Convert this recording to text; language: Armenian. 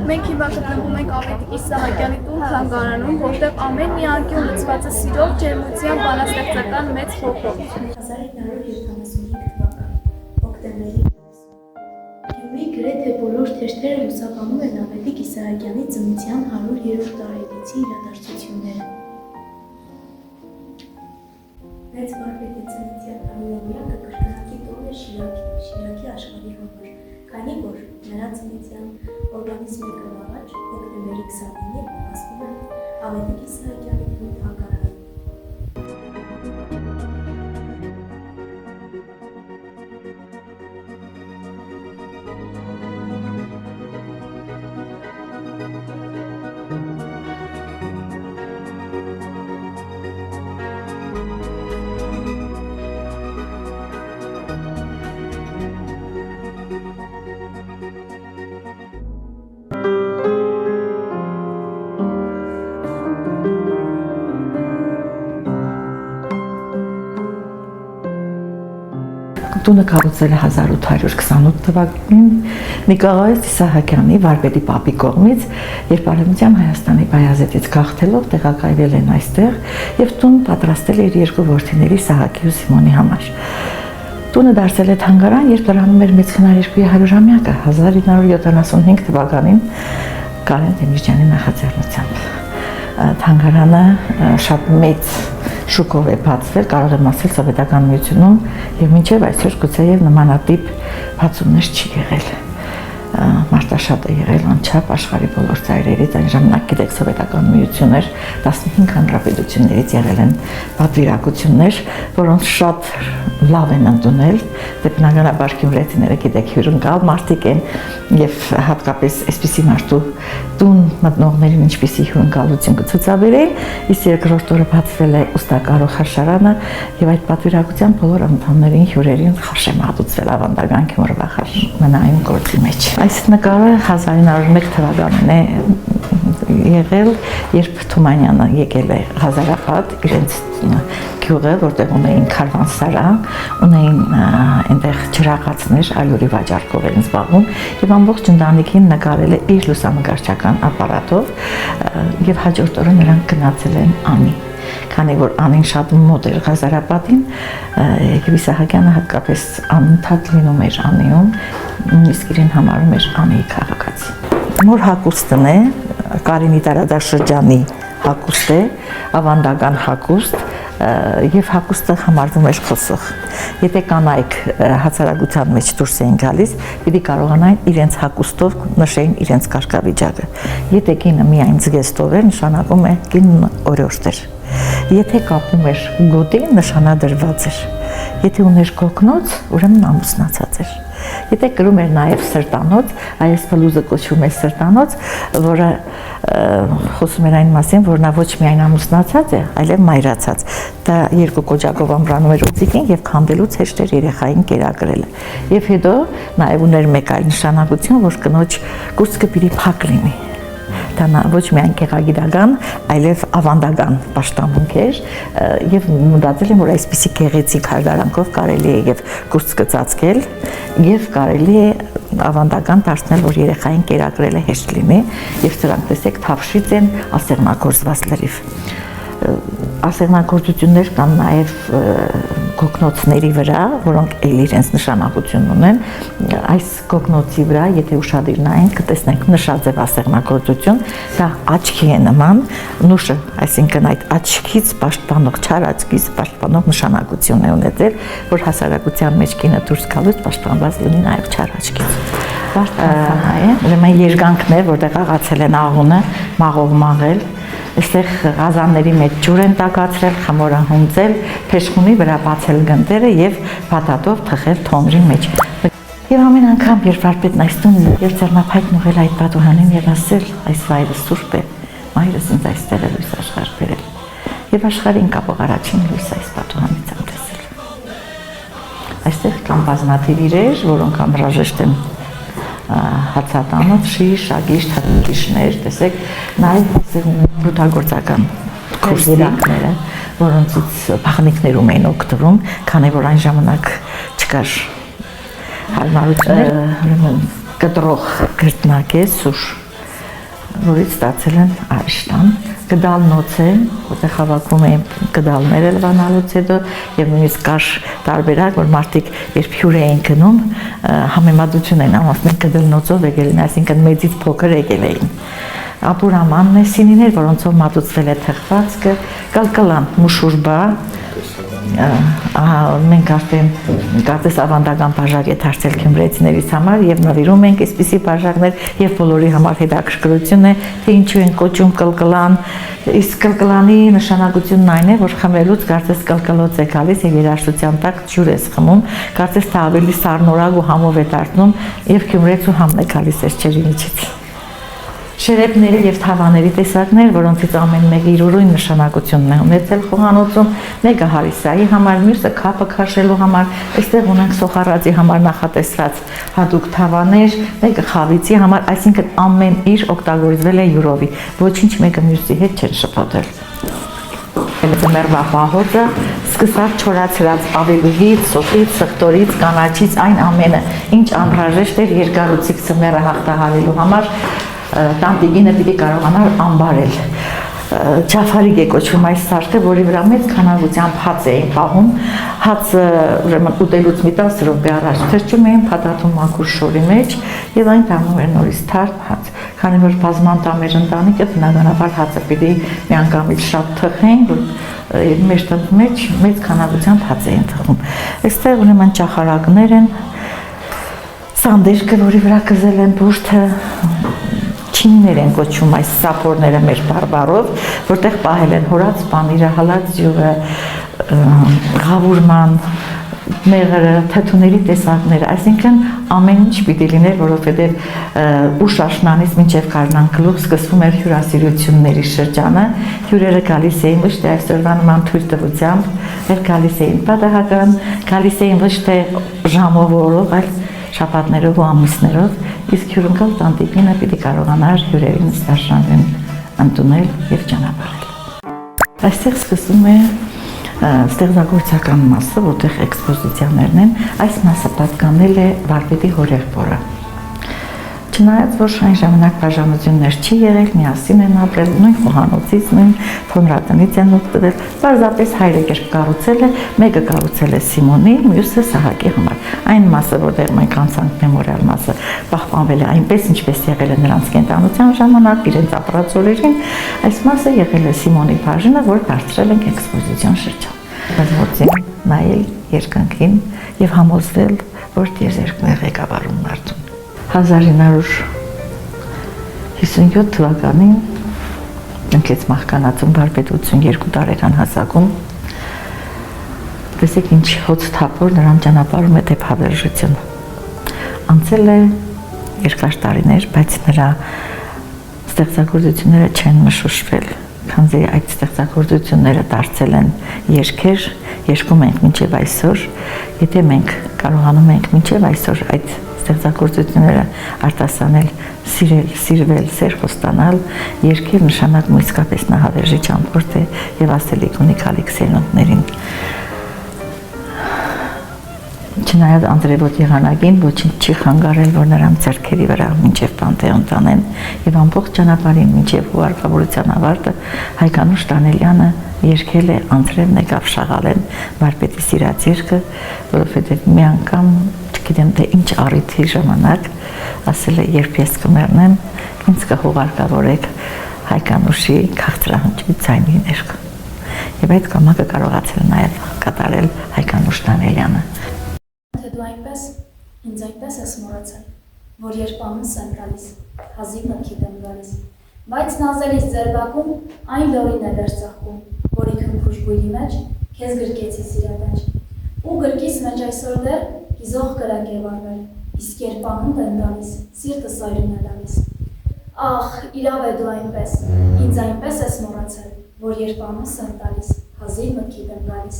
Մենք հիմա գտնվում ենք Ավետիք Իսահակյանի տուն թանգարանում, որտեղ ամեն մի անկյուն լցված է սիրով, ջերմությամբ, բանաստեղծական մեծ հոգով։ 1975 թվական օկտեմբերի Գյումրի գրեթե բոլոր թերթերը լուսաբանում են Ավետիք Իսահակյանի ծնության 100-րդ տարելիցի իրադարձությունները։ Մեծ վարպետի ծննդյան 100-ամյակը կրկնակի տոն է Շիրակի աշխարհի համար, քանի որ նրա ծննդյան օրվանից մեկը առաջ, օկտեմբերի 29-ին, ասվում է Ավետիք Իսահակյանի տուն թանգարանում։ Տունը կառուցել է 1828 թվականին Նիկոլայ Իսահակյանի վարպետի պապի կողմից, երբ Արևմտյան Հայաստանի Բայազետից գաղթելով տեղակայվել են այստեղ եւ տուն պատրաստել էր երկու որդիների Սահակի ու Սիմոնի համար։ Տունը դարձել է թանգարան, երբ լրանում էր մեծ քնարերգուի 100-ամյակը 1975 թվականին Կարեն Դեմիրճյանի նախաձեռնությամբ։ Թանգարանը շատ մեծ շուկով է բացվել, կարող եմ ասել սովետական միությունում եւ մինչեւ այսօր գուցեև նմանատիպ բացումներ չի եղել։ Մարտաշատ է եղել անչափ աշխարհի բոլոր ծայրերից, այն ժամանակ գիտեք սովետական միություններ 15 հանրապետություններից եղել են պատվիրակություններ, որոնց շատ լավ են ընդունել, բնականաբար գյումրեցիները գիտեք հյուրընկալ մարդիկ են եւ հատկապես այսպիսի մարդու տուն մտնողներին ինչպիսի հյուրընկալություն կցուցաբերեն, իսկ երկրորդ օրը բացվել է ուստակարող խաշարանը եւ այդ պատվիրակության բոլոր անդամներին հյուրերին խաշ է մատուցվել ավանդական գյումրվա խաշ մնային գործի մեջ։ Այս նկարը 1901 թվականին է եղել, երբ Թումանյանը եկել է Ղազարաբադ իրենց գյուղը, որտեղ ունեին քարվանսարան, ունեին այնտեղ ջրաղացներ, ալյուրի վաճառքով էին զբաղվում եւ ամբողջ ընտանիքին նկարել է իր լուսանկարչական ապարատով եւ հաջորդ օրը նրանք գնացել են Անի։ Քանի որ Անին շատ մոտ էր Ղազարաբադին, եւ Իսահակյանը հատկապես անընդհատ լինում էր Անիում, նույնիսկ իրեն համարում էր Անիի քաղաքացի։ Մոր հագուստն է Կարինի տարածաշրջանի հագուստ է, ավանդական հագուստ եւ հագուստը համարվում էր խոսող։ Եթե կանայք հացարակության մեջ դուրս էին գալիս, պիտի կարողանային իրենց հագուստով նշեին իրենց կարգավիճակը։ Եթե կինը միայն զգեստով էր, նշանակում է կինն օրորդ էր։ Եթե կապում էր գոտի, նշանադրված էր։ Եթե ուներ կոկնոց, ուրեմն ամուսնացած էր։ Եթե կրում էր նաև սրտանոց, այս փլուզը կոչվում է սրտանոց, որը խոսում էր այն մասին, որ նա ոչ միայն ամուսնացած է, այլև մայրացած։ Դա երկու կոճակով ամրանում էր ուծիկին եւ քանդելուց հեշտ էր երեխային կերակրելը։ Եվ հետո նաև ուներ մեկ այլ նշանակություն, որ կնոջ կուրծքը պիտի փակ լինի։ Դա ոչ միայն գեղագիտական, այլև ավանդական պաշտամունք էր եւ մտածել եմ, որ այսպիսի գեղեցիկ հարդարանքով կարելի է եւ կուրծքը ծածկել եւ կարելի է ավանդական դարձնել, որ երեխային կերակրելը հեշտ լինի եւ սրանք տեսեք թավշից են ասեղնագործված լրիվ։ Ասեղնագործություններ կան նաև կոկնոցների վրա, որոնք էլ իրենց նշանակություն ունեն։ Այս կոկնոցի վրա, եթե ուշադիր նայենք, կտեսնենք նշաձև ասեղնագործություն, դա աչքի է նման, նուշը, այսինքն այդ աչքից պաշտպանող, չար աչքից պաշտպանող նշանակություն է ունեցել, որ հասարակության մեջ կինը դուրս գալուց պաշտպանված լինի նաև չար աչքից։ Ուրեմն երգանքն է, որտեղ աղացել են աղունը, մաղով մաղել, այստեղ ղազանների մեջ ջուր են տակացրել, խմորը հունձել, փեշխունի վրա բացել գնդերը եւ փաթաթով թխել թոնրի մեջ։ Եվ ամեն անգամ, երբ վարպետն այս տունն եւ ձեռնափայտն ուղղել այդ պատուհանին եւ ասել, այս վայրը սուրբ է, մայրս ինձ այստեղ է լույս աշխարհ բերել։ Եվ աշխարհին կապող առաջին լույսը այս պատուհանից եմ տեսել։ Այստեղ կան բազմաթիվ իրեր, որոնք անհրաժեշտ են հացատանոց, շիշ, ագիշտ, հատկիշներ, տեսեք, նաև բութագործական կուրսիրանքները, որոնցից փախնիկներում էին օգտվում, քանի որ այն ժամանակ չկար հարմարություններ, կտրող գրտնակ է սուր, որից ստացել են արիշտան, գդալնոց է, որտեղ հավաքում էին գդալները լվանալուց հետո եւ նույնիսկ կար տարբերակ, որ մարդիկ երբ հյուր էին գնում, համեմատություն են ամասնեն գդալնոցով եկել են, այսինքն մեծից փոքր եկել էին։ Ապուրամանն է սինիներ, որոնցով մատուցվել է թխվածքը, կալկալան մուշուրբա, մենք արդեն կարծես ավանդական բաժակ է դարձել գյումրեցիներից համար եւ նվիրում ենք այսպիսի բաժակներ եւ բոլորի համար հետաքրքրություն է թե ինչու են կոչում կլկլան, իսկ կլկլանի նշանակությունն այն է, որ խմելուց կարծես կլկլոց է գալիս եւ երաժշտության տակ ջուր է խմում, կարծես թե ավելի սառնորակ ու համով է դառնում եւ գյումրեցու համն է գալիս այս ջրի միջից։ Շերեփների եւ թավաների տեսակներ, որոնցից ամեն մեկը իր ուրույն նշանակությունն է ունեցել խոհանոցում, մեկը հարիսայի համար, մյուսը քափը քաշելու համար, այստեղ ունենք սոխարածի համար նախատեսված հատուկ թավաներ, մեկը խավիցի համար, այսինքն ամեն իր օգտագործվել է յուրովի, ոչինչ մեկը մյուսի հետ չեն շփոթել։ Մերվա պահոցը սկսած չորացրած ավելուհից, սոխից, սխտորից, կանաչից, այն ամենը, ինչ անհրաժեշտ էր երկարուցիկ ծմերը հաղթահարելու համար, տանտիգինը պիտի կարողանար ամբարել։ Չաֆարիկ է կոչվում այս սարքը, որի վրա մեծ քանակությամբ հաց էին պահում, հացը ուրեմն ուտելուց մի 10 րոպե առաջ թրջում էին, փաթաթում մաքուր շորի մեջ եւ այն տանում էր նորից թարմ հաց։ Քանի որ բազմանտա մեր ընտանիքը բնականաբար հացը պիտի միանգամից շատ թխեն, որ մեր տան մեջ մեծ քանակությամբ հաց էին թխում։ Այստեղ ուրեմն ճախարակներ են, սանդերկը, որի վրա կզել են բուրդը, չինիներ են կոչվում այս սափորները մեր բարբարով, որտեղ պահել են հորած պանիրը, հալած յուղը, ղավուրման, մեղրը, թթուների տեսակները, այսինքն ամեն ինչ պիտի լիներ, որովհետև ուշ աշնանից մինչև գարնան գլուխ սկսվում էր հյուրասիրությունների շրջանը, հյուրերը գալիս էին ոչ թե այսօրվա նման թույլ տվությամբ, այլ գալիս էին պատահական, գալիս էին ոչ թե ժամով օրով, այլ շաբաթներով ու ամիսներով, իսկ հյուրընկալ տանտիկինը պիտի կարողանար հյուրերին ստաշանեն ընդունել եւ ճանապարհել։ Այստեղ սկսվում է ստեղծագործական մասը, որտեղ էքսպոզիցիաներն են, այս մասը պատկանել է վարպետի հորեղբորը։ Չնայած որ այն ժամանակ բաժանություններ չի եղել, միասին են ապրել, նույն խոհանոցից, նույն թոնրատնից են օգտվել, պարզապես հայրը երբ կառուցել է, մեկը կառուցել է Սիմոնի, մյուսը Սահակի համար։ Այն մասը, որտեղ մենք անցանք մեմորիալ մասը, պահպանվել է այնպես, ինչպես եղել է նրանց կենտրոնության ժամանակ, իրենց ապրած օրերին, այս մասը եղել է Սիմոնի բաժինը, որ դարձրել ենք էքսպոզիցիոն շրջան։ Բազմոցին նայել երկնքին եւ համոզվել, որ տիեզերքն է ղեկավարում մարդուն։ 1957 թվականին ընկեց մահկանացում վարպետություն 2 տարեկան հասակում։ Տեսեք ինչ հոց թափոր նրան ճանապարհում է դեպ հավերժություն։ Անցել է երկար տարիներ, բայց նրա ստեղծագործությունները չեն մշուշվել, քանզի այդ ստեղծագործությունները դարձել են երգեր, երգում ենք մինչև այսօր, եթե մենք կարողանում ենք մինչև այսօր այդ ստեղծագործությունները արտասանել, սիրել, սիրվել, սեր խոստանալ, երկեր նշանակում իսկապես նա հավերժի ճամփորդ է եւ ասելիք ունի քալիք սերունդներին։ Չնայած անձրևոտ եղանակին ոչինչ չի խանգարել, որ նրան ձեռքերի վրա մինչև Պանթեոն տանեն եւ ամբողջ ճանապարհին մինչև հուարկավորության ավարտը Հայկանուշ Դանելյանը երգել է անձրևն եկավ շաղալեն վարպետի սիրած երգը, որովհետեւ մի անգամ գիտեմ թե ինչ առիթի ժամանակ ասել է երբ ես կմեռնեմ ինձ կհուղարկավորեք Հայկանուշի քաղցրահնչի ձայնի ներք եւ այդ կամակը կարողացել նաեւ կատարել Հայկանուշ Դանելյանը։ Թե դու այնպես ինձ այնպես ես մոռացել, որ երբ ամս եմ տալիս, հազիվ մտքիդ եմ գալիս, բայց նազելիս ձերբակում այն լորին է դերծաղկում, որի քնքուշ բույրի մեջ քեզ գրկեցի սիրադաչ, ու գրկիս մեջ այսօր դեռ գիզող կրակ է վարվել, իսկ երբ անունդ եմ տալիս, սիրտս այրուն է տալիս։ Ախ, իրավ է դու այնպես, ինձ այնպես ես մոռացել, որ երբ ամս եմ տալիս, հազիվ մտքիդ եմ գալիս։